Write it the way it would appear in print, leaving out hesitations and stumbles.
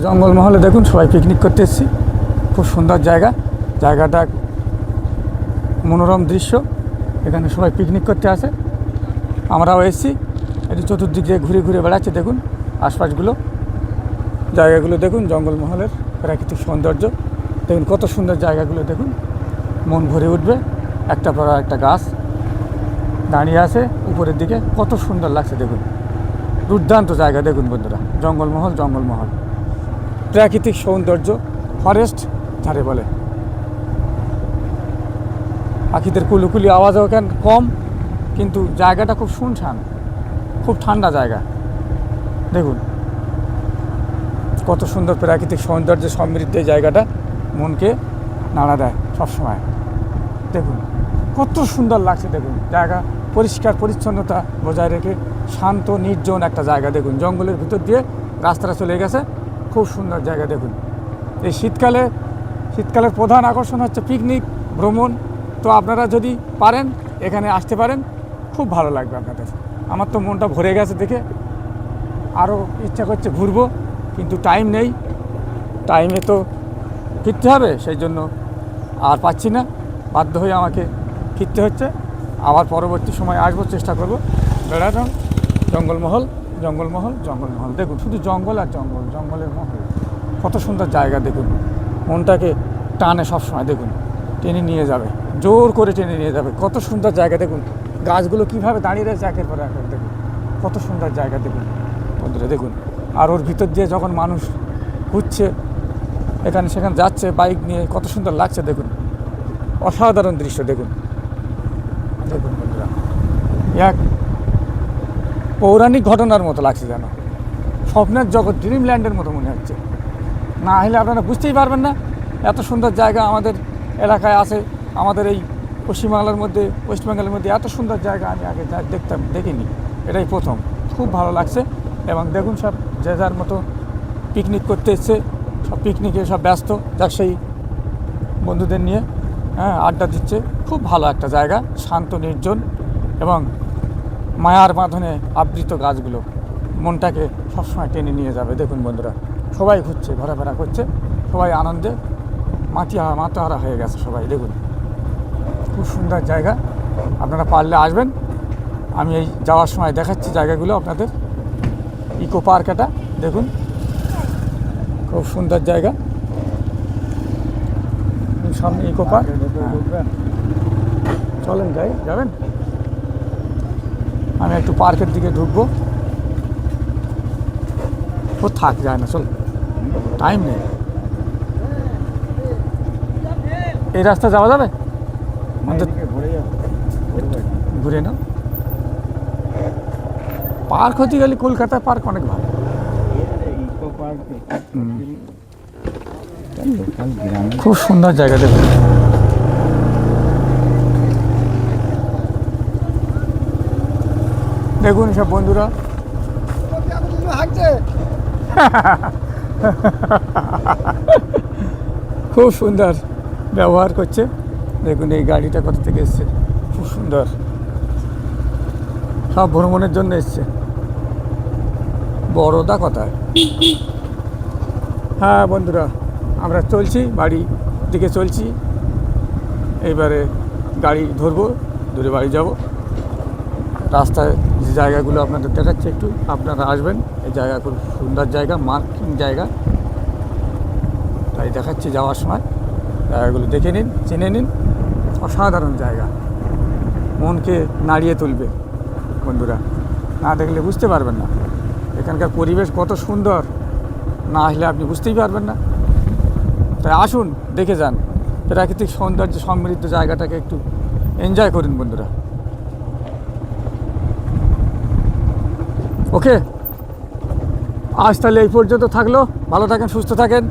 জঙ্গলমহলে দেখুন সবাই পিকনিক করতে এসেছি। খুব সুন্দর জায়গা, জায়গাটা মনোরম দৃশ্য। এখানে সবাই পিকনিক করতে আসে, আমরাও এসেছি। এটি চতুর্দিক দিয়ে ঘুরে ঘুরে বেড়াচ্ছে। দেখুন আশপাশগুলো, জায়গাগুলো দেখুন, জঙ্গলমহলের প্রাকৃতিক সৌন্দর্য দেখুন, কত সুন্দর জায়গাগুলো দেখুন, মন ভরে উঠবে। একটা পর একটা গাছ দাঁড়িয়ে আছে উপরের দিকে, কত সুন্দর লাগছে দেখুন, দুর্দান্ত জায়গা দেখুন বন্ধুরা। জঙ্গলমহল, জঙ্গলমহল প্রাকৃতিক সৌন্দর্য, ফরেস্ট যারে বলে। পাখিদের কুলুকুলি আওয়াজও কেন কম, কিন্তু জায়গাটা খুব শুনশান, খুব ঠান্ডা জায়গা। দেখুন কত সুন্দর প্রাকৃতিক সৌন্দর্যে সমৃদ্ধ এই জায়গাটা, মনকে নাড়া দেয় সবসময়। দেখুন কত সুন্দর লাগছে দেখুন, জায়গা পরিষ্কার পরিচ্ছন্নতা বজায় রেখে শান্ত নির্জন একটা জায়গা। দেখুন জঙ্গলের ভিতর দিয়ে রাস্তাটা চলে গেছে, খুব সুন্দর জায়গা দেখুন। এই শীতকালের প্রধান আকর্ষণ হচ্ছে পিকনিক, ভ্রমণ। তো আপনারা যদি পারেন এখানে আসতে পারেন, খুব ভালো লাগবে আপনাদের। আমার তো মনটা ভরে গেছে দেখে, আরও ইচ্ছা করছে ঘুরবো, কিন্তু টাইম নেই, টাইমে তো ফিরতে হবে, সেই জন্য আর পাচ্ছি না, বাধ্য হয়ে আমাকে ফিরতে হচ্ছে। আবার পরবর্তী সময় আসবো, চেষ্টা করব বেড়ানো। জঙ্গলমহল, জঙ্গলমহল, জঙ্গলমহল দেখুন, শুধু জঙ্গল আর জঙ্গল, জঙ্গলের মহল। কত সুন্দর জায়গা দেখুন, মনটাকে টানে সবসময়। দেখুন টেনে নিয়ে যাবে, জোর করে টেনে নিয়ে যাবে। কত সুন্দর জায়গা দেখুন, গাছগুলো কীভাবে দাঁড়িয়ে রয়েছে একের পর এক। দেখুন কত সুন্দর জায়গা দেখুন বন্ধুরা। দেখুন আর ওর ভিতর দিয়ে যখন মানুষ ঘুরছে, এখানে সেখানে যাচ্ছে বাইক নিয়ে, কত সুন্দর লাগছে দেখুন, অসাধারণ দৃশ্য দেখুন। দেখুন বন্ধুরা, এক পৌরাণিক ঘটনার মতো লাগছে, যেন স্বপ্নের জগৎ, ড্রিমল্যান্ডের মতো মনে হচ্ছে। না হলে আপনারা বুঝতেই পারবেন না এত সুন্দর জায়গা আমাদের এলাকায় আছে। আমাদের এই পশ্চিমবাংলার মধ্যে, ওয়েস্ট বেঙ্গলের মধ্যে এত সুন্দর জায়গা আমি আগে দেখিনি, এটাই প্রথম। খুব ভালো লাগছে। এবং দেখুন সব যে যার মতো পিকনিক করতে এসছে, সব পিকনিকে সব ব্যস্ত, যাক সেই বন্ধুদের নিয়ে আড্ডা দিচ্ছে। খুব ভালো একটা জায়গা, শান্ত নির্জন এবং মায়ার বাঁধনে আবৃত গাছগুলো মনটাকে সবসময় টেনে নিয়ে যাবে। দেখুন বন্ধুরা, সবাই ঘুরছে, ঘোরাফেরা করছে, সবাই আনন্দে মাতাহারা হয়ে গেছে সবাই। দেখুন খুব সুন্দর জায়গা, আপনারা পারলে আসবেন। আমি এই যাওয়ার সময় দেখাচ্ছি জায়গাগুলো আপনাদের। ইকো পার্ক এটা দেখুন, খুব সুন্দর জায়গা, সামনে ইকো পার্ক। চলেন যাবেন, আমি একটু পার্কের দিকে ঢুকবো। ও থাক যায় না, চল, টাইম নেই। এই রাস্তা যাওয়া যাবে? ঘুরে নাও। পার্ক হতে গেলে কলকাতায় পার্ক অনেক ভালো। খুব সুন্দর জায়গা দেখুন। দেখুন সব বন্ধুরা খুব সুন্দর ব্যবহার করছে। দেখুন এই গাড়িটা কোথা থেকে এসছে, খুব সুন্দর, সব ভ্রমণের জন্য এসছে। বড়দা কোথায়? হ্যাঁ বন্ধুরা, আমরা চলছি, বাড়ি দিকে চলছি। এইবারে গাড়ি ধরবো, দূরে বাড়ি যাব। রাস্তায় যে জায়গাগুলো আপনাদের দেখাচ্ছে, একটু আপনারা আসবেন। এই জায়গা খুব সুন্দর জায়গা, মার্কিং জায়গা, তাই দেখাচ্ছি। যাওয়ার সময় জায়গাগুলো দেখে নিন, চিনে নিন। অসাধারণ জায়গা, মনকে নাড়িয়ে তুলবে বন্ধুরা। না দেখলে বুঝতে পারবেন না এখানকার পরিবেশ কত সুন্দর, না আসলে আপনি বুঝতেই পারবেন না। তাই আসুন, দেখে যান, প্রাকৃতিক সৌন্দর্য সমৃদ্ধ জায়গাটাকে একটু এনজয় করুন বন্ধুরা। ওকে, আজ তাহলে এই পর্যন্ত থাকলো। ভালো থাকেন, সুস্থ থাকেন।